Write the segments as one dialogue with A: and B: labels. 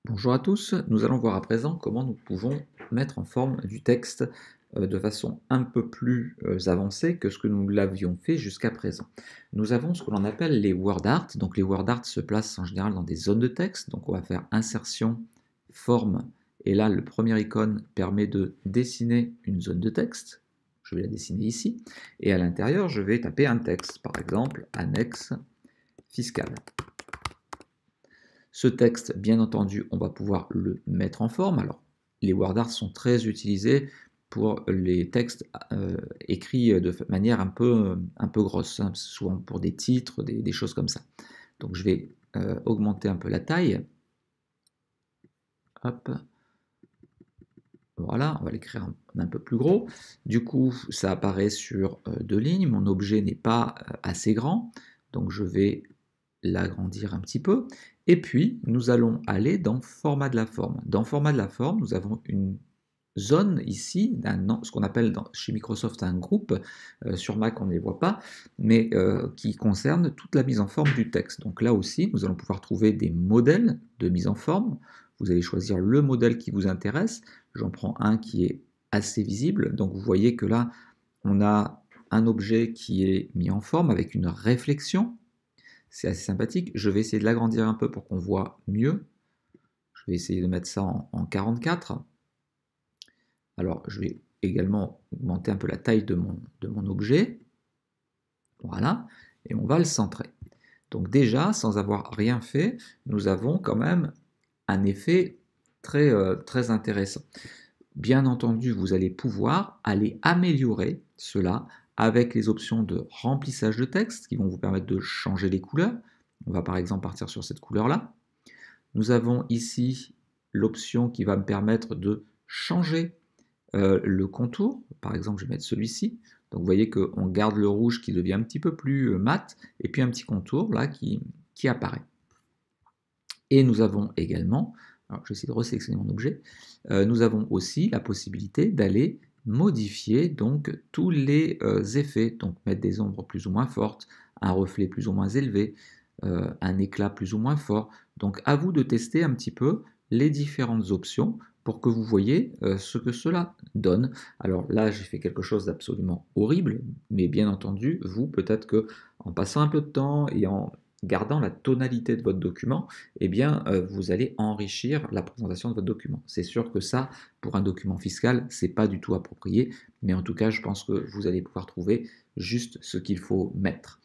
A: Bonjour à tous, nous allons voir à présent comment nous pouvons mettre en forme du texte de façon un peu plus avancée que ce que nous l'avions fait jusqu'à présent. Nous avons ce que l'on appelle les word art, donc les word art se placent en général dans des zones de texte, donc on va faire insertion, forme, et là le premier icône permet de dessiner une zone de texte, je vais la dessiner ici, et à l'intérieur je vais taper un texte, par exemple annexe fiscale. Ce texte, bien entendu, on va pouvoir le mettre en forme. Alors, les word art sont très utilisés pour les textes écrits de manière un peu grosse, hein, souvent pour des titres, des choses comme ça. Donc, je vais augmenter un peu la taille. Hop. Voilà, on va l'écrire un peu plus gros. Du coup, ça apparaît sur deux lignes. Mon objet n'est pas assez grand, donc je vais l'agrandir un petit peu. Et puis, nous allons aller dans format de la forme. Dans format de la forme, nous avons une zone ici, ce qu'on appelle chez Microsoft un groupe, sur Mac on ne les voit pas, mais qui concerne toute la mise en forme du texte. Donc là aussi, nous allons pouvoir trouver des modèles de mise en forme. Vous allez choisir le modèle qui vous intéresse. J'en prends un qui est assez visible. Donc vous voyez que là, on a un objet qui est mis en forme avec une réflexion. C'est assez sympathique. Je vais essayer de l'agrandir un peu pour qu'on voit mieux. Je vais essayer de mettre ça en 44. Alors, je vais également augmenter un peu la taille de mon objet. Voilà. Et on va le centrer. Donc déjà, sans avoir rien fait, nous avons quand même un effet très intéressant. Bien entendu, vous allez pouvoir aller améliorer cela avec les options de remplissage de texte qui vont vous permettre de changer les couleurs. On va par exemple partir sur cette couleur-là. Nous avons ici l'option qui va me permettre de changer le contour. Par exemple, je vais mettre celui-ci. Donc vous voyez qu'on garde le rouge qui devient un petit peu plus mat, et puis un petit contour là qui apparaît. Et nous avons également, alors je vais essayer de resélectionner mon objet, nous avons aussi la possibilité d'aller modifier donc tous les effets, donc mettre des ombres plus ou moins fortes, un reflet plus ou moins élevé, un éclat plus ou moins fort. Donc à vous de tester un petit peu les différentes options pour que vous voyez ce que cela donne. Alors là, j'ai fait quelque chose d'absolument horrible, mais bien entendu, vous, peut-être que en passant un peu de temps et en gardant la tonalité de votre document, eh bien, vous allez enrichir la présentation de votre document. C'est sûr que ça, pour un document fiscal, c'est pas du tout approprié, mais en tout cas, je pense que vous allez pouvoir trouver juste ce qu'il faut mettre.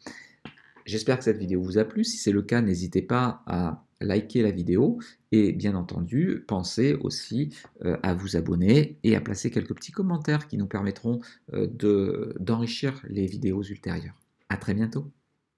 A: J'espère que cette vidéo vous a plu. Si c'est le cas, n'hésitez pas à liker la vidéo et bien entendu, pensez aussi à vous abonner et à placer quelques petits commentaires qui nous permettront d'enrichir les vidéos ultérieures. À très bientôt.